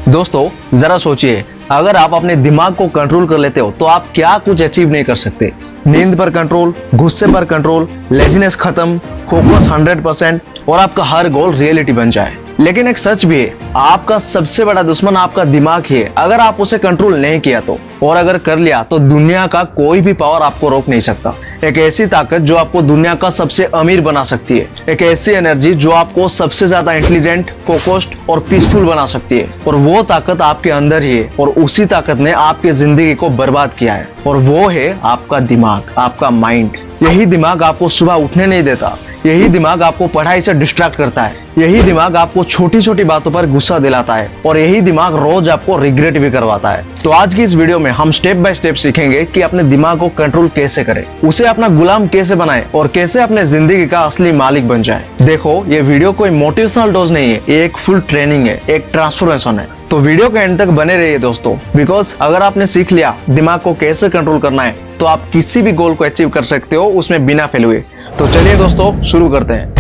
दोस्तों जरा सोचिए, अगर आप अपने दिमाग को कंट्रोल कर लेते हो तो आप क्या कुछ अचीव नहीं कर सकते। नींद पर कंट्रोल, गुस्से पर कंट्रोल, लेजीनेस खत्म, फोकस 100% और आपका हर गोल रियलिटी बन जाए। लेकिन एक सच भी है, आपका सबसे बड़ा दुश्मन आपका दिमाग ही है। अगर आप उसे कंट्रोल नहीं किया तो, और अगर कर लिया तो दुनिया का कोई भी पावर आपको रोक नहीं सकता। एक ऐसी ताकत जो आपको दुनिया का सबसे अमीर बना सकती है, एक ऐसी एनर्जी जो आपको सबसे ज्यादा इंटेलिजेंट, फोकस्ड और पीसफुल बना सकती है। और वो ताकत आपके अंदर ही है और उसी ताकत ने आपकी जिंदगी को बर्बाद किया है, और वो है आपका दिमाग, आपका माइंड। यही दिमाग आपको सुबह उठने नहीं देता, यही दिमाग आपको पढ़ाई से डिस्ट्रैक्ट करता है, यही दिमाग आपको छोटी छोटी बातों पर गुस्सा दिलाता है, और यही दिमाग रोज आपको रिग्रेट भी करवाता है। तो आज की इस वीडियो में हम स्टेप बाय स्टेप सीखेंगे कि अपने दिमाग को कंट्रोल कैसे करें, उसे अपना गुलाम कैसे बनाएं और कैसे अपने जिंदगी का असली मालिक बन जाए। देखो, ये वीडियो कोई मोटिवेशनल डोज नहीं है, ये एक फुल ट्रेनिंग है, एक ट्रांसफॉर्मेशन है। तो वीडियो के एंड तक बने रहिए दोस्तों, बिकॉज अगर आपने सीख लिया दिमाग को कैसे कंट्रोल करना है तो आप किसी भी गोल को अचीव कर सकते हो, उसमें बिना फेल हुए। तो चलिए दोस्तों शुरू करते हैं।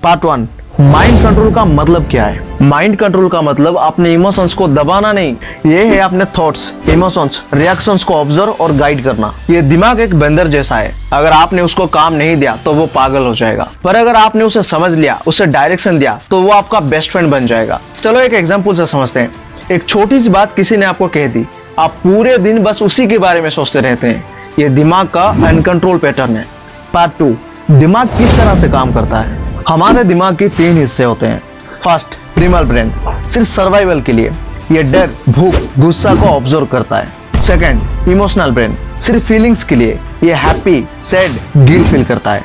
पार्ट 1, माइंड कंट्रोल का मतलब क्या है। माइंड कंट्रोल का मतलब अपने इमोशंस को दबाना नहीं, ये है अपने थॉट्स, इमोशंस, रिएक्शंस को ऑब्जर्व और गाइड करना। ये दिमाग एक बंदर जैसा है, अगर आपने उसको काम नहीं दिया तो वो पागल हो जाएगा, पर अगर आपने उसे समझ लिया, उसे डायरेक्शन दिया तो वो आपका बेस्ट फ्रेंड बन जाएगा। चलो एक एग्जांपल से समझते हैं। एक छोटी सी बात किसी ने आपको कह दी, आप पूरे दिन बस उसी के बारे में सोचते रहते हैं। ये दिमाग का अनकंट्रोल पैटर्न है। पार्ट 2, दिमाग किस तरह से काम करता है। हमारे दिमाग के 3 हिस्से होते हैं। फर्स्ट, प्रिमल ब्रेन, सिर्फ सर्वाइवल के लिए, ये डर, भूख, गुस्सा को ऑब्जर्व करता है। सेकंड, इमोशनल ब्रेन, सिर्फ फीलिंग्स के लिए, ये हैप्पी, सैड, गिल्ट फील करता है।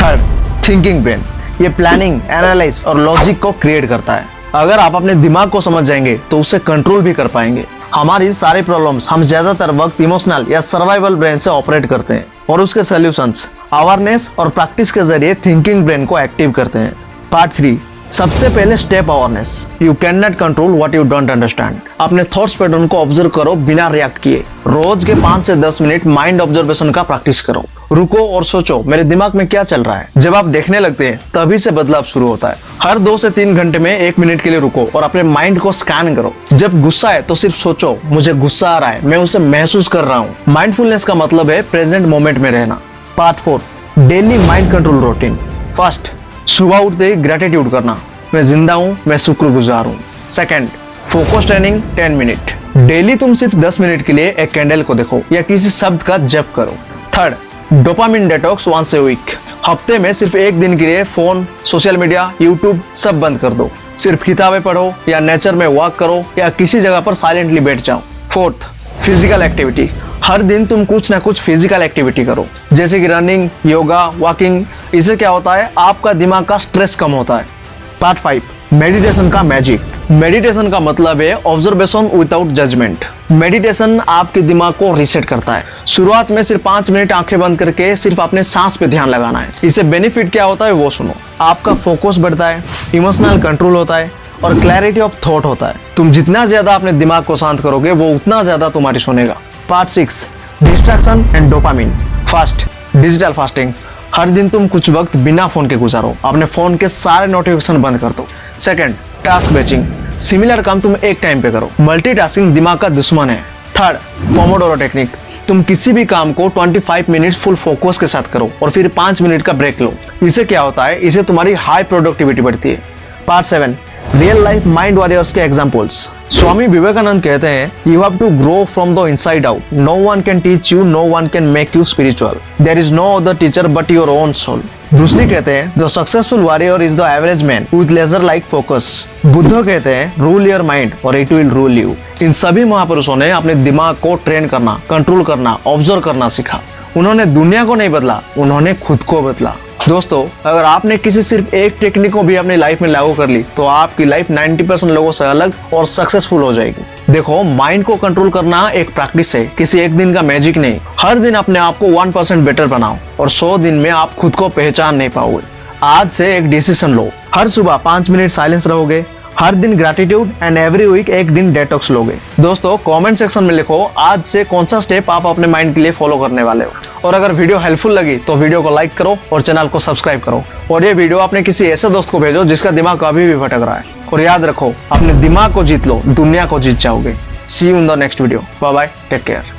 थर्ड, थिंकिंग ब्रेन, ये प्लानिंग, एनालाइज और लॉजिक को क्रिएट करता है। अगर आप अपने दिमाग को समझ जाएंगे तो उसे कंट्रोल भी कर पाएंगे। हमारी सारे प्रॉब्लम्स हम ज्यादातर वक्त इमोशनल या सर्वाइवल ब्रेन से ऑपरेट करते हैं, और उसके सॉल्यूशंस अवेयरनेस और प्रैक्टिस के जरिए थिंकिंग ब्रेन को एक्टिव करते हैं। पार्ट 3, सबसे पहले step awareness. You can not control what you don't understand. अपने थॉट्स पैटर्न को ऑब्जर्व करो बिना रिएक्ट किए। रोज के 5 से 10 मिनट माइंड ऑब्जर्वेशन का प्रैक्टिस करो। रुको और सोचो, मेरे दिमाग में क्या चल रहा है। जब आप देखने लगते हैं तभी से बदलाव शुरू होता है। हर 2 से 3 घंटे में 1 मिनट के लिए रुको और अपने माइंड को स्कैन करो। जब गुस्सा है तो सिर्फ सोचो, मुझे गुस्सा आ रहा है, मैं उसे महसूस कर रहा हूँ। माइंडफुलनेस का मतलब है प्रेजेंट मोमेंट में रहना। Part 4, daily mind control routine. First, सुबह उठते ही ग्रेटिट्यूड करना, मैं जिंदा हूँ, मैं शुक्रगुजार हूँ। Second, focus training 10 minute, daily तुम सिर्फ 10 मिनट के लिए एक कैंडल को देखो या किसी शब्द का जप करो। Third, dopamine detox once a week, हफ्ते में सिर्फ 1 दिन के लिए फोन, सोशल मीडिया, यूट्यूब सब बंद कर दो। सिर्फ किताबें पढ़ो या नेचर में वॉक करो या किसी जगह पर साइलेंटली बैठ जाओ। फोर्थ, फिजिकल एक्टिविटी, हर दिन तुम कुछ ना कुछ फिजिकल एक्टिविटी करो, जैसे कि रनिंग, योगा, वॉकिंग। इससे क्या होता है, आपका दिमाग का स्ट्रेस कम होता है। पार्ट 5, मेडिटेशन का मैजिक। मेडिटेशन का मतलब है ऑब्जर्वेशन विदाउट जजमेंट। मेडिटेशन आपके दिमाग को रीसेट करता है। शुरुआत में सिर्फ 5 मिनट आंखें बंद करके सिर्फ अपने सांस पे ध्यान लगाना है। इससे बेनिफिट क्या होता है वो सुनो। आपका फोकस बढ़ता है, इमोशनल कंट्रोल होता है और क्लैरिटी ऑफ थॉट होता है। तुम जितना ज्यादा अपने दिमाग को शांत करोगे वो उतना ज्यादा तुम्हारी सुनेगा। Part 6, distraction and dopamine. First, digital fasting, हर दिन तुम कुछ वक्त बिना फोन के गुजारो, अपने फोन के सारे नोटिफिकेशन बंद कर दो। सेकंड, टास्क बैचिंग, सिमिलर काम तुम एक टाइम पे करो, मल्टीटास्किंग दिमाग का दुश्मन है। थर्ड, पोमोडोरो टेक्निक, तुम किसी भी काम को 25 मिनट फुल फोकस के साथ करो और फिर 5 मिनट का ब्रेक लो। इससे क्या होता है, इससे तुम्हारी हाई प्रोडक्टिविटी बढ़ती है। Part 7, real life mind warriors के एग्जांपल्स। स्वामी विवेकानंद कहते हैं, you have to grow from the inside out, no one can teach you, no one can make you spiritual, there is no other teacher but your own soul. Bruce Lee कहते हैं, the successful warrior is the average man with laser like focus. Buddha कहते हैं, rule your mind or it will rule you. इन सभी महापुरुषों ने अपने दिमाग को ट्रेन करना, कंट्रोल करना, ऑब्जर्व करना सीखा। उन्होंने दुनिया को नहीं बदला, उन्होंने खुद को बदला। दोस्तों, अगर आपने किसी सिर्फ एक टेक्निक को भी अपनी लाइफ में लागू कर ली तो आपकी लाइफ 90% लोगों से अलग और सक्सेसफुल हो जाएगी। देखो, माइंड को कंट्रोल करना एक प्रैक्टिस है, किसी एक दिन का मैजिक नहीं। हर दिन अपने आप को 1% बेटर बनाओ और 100 दिन में आप खुद को पहचान नहीं पाओगे। आज से एक डिसीजन लो, हर सुबह 5 मिनट साइलेंस रहोगे, हर दिन ग्रैटिट्यूड एंड एवरी वीक एक दिन डेटॉक्स लोगे। दोस्तों कमेंट सेक्शन में लिखो आज से कौन सा स्टेप आप अपने माइंड के लिए फॉलो करने वाले हो। और अगर वीडियो हेल्पफुल लगी तो वीडियो को लाइक करो और चैनल को सब्सक्राइब करो। और ये वीडियो अपने किसी ऐसे दोस्त को भेजो जिसका दिमाग कभी भी भटक रहा है। और याद रखो, अपने दिमाग को जीत लो, दुनिया को जीत जाओगे। See you in the next video. Bye bye, take care.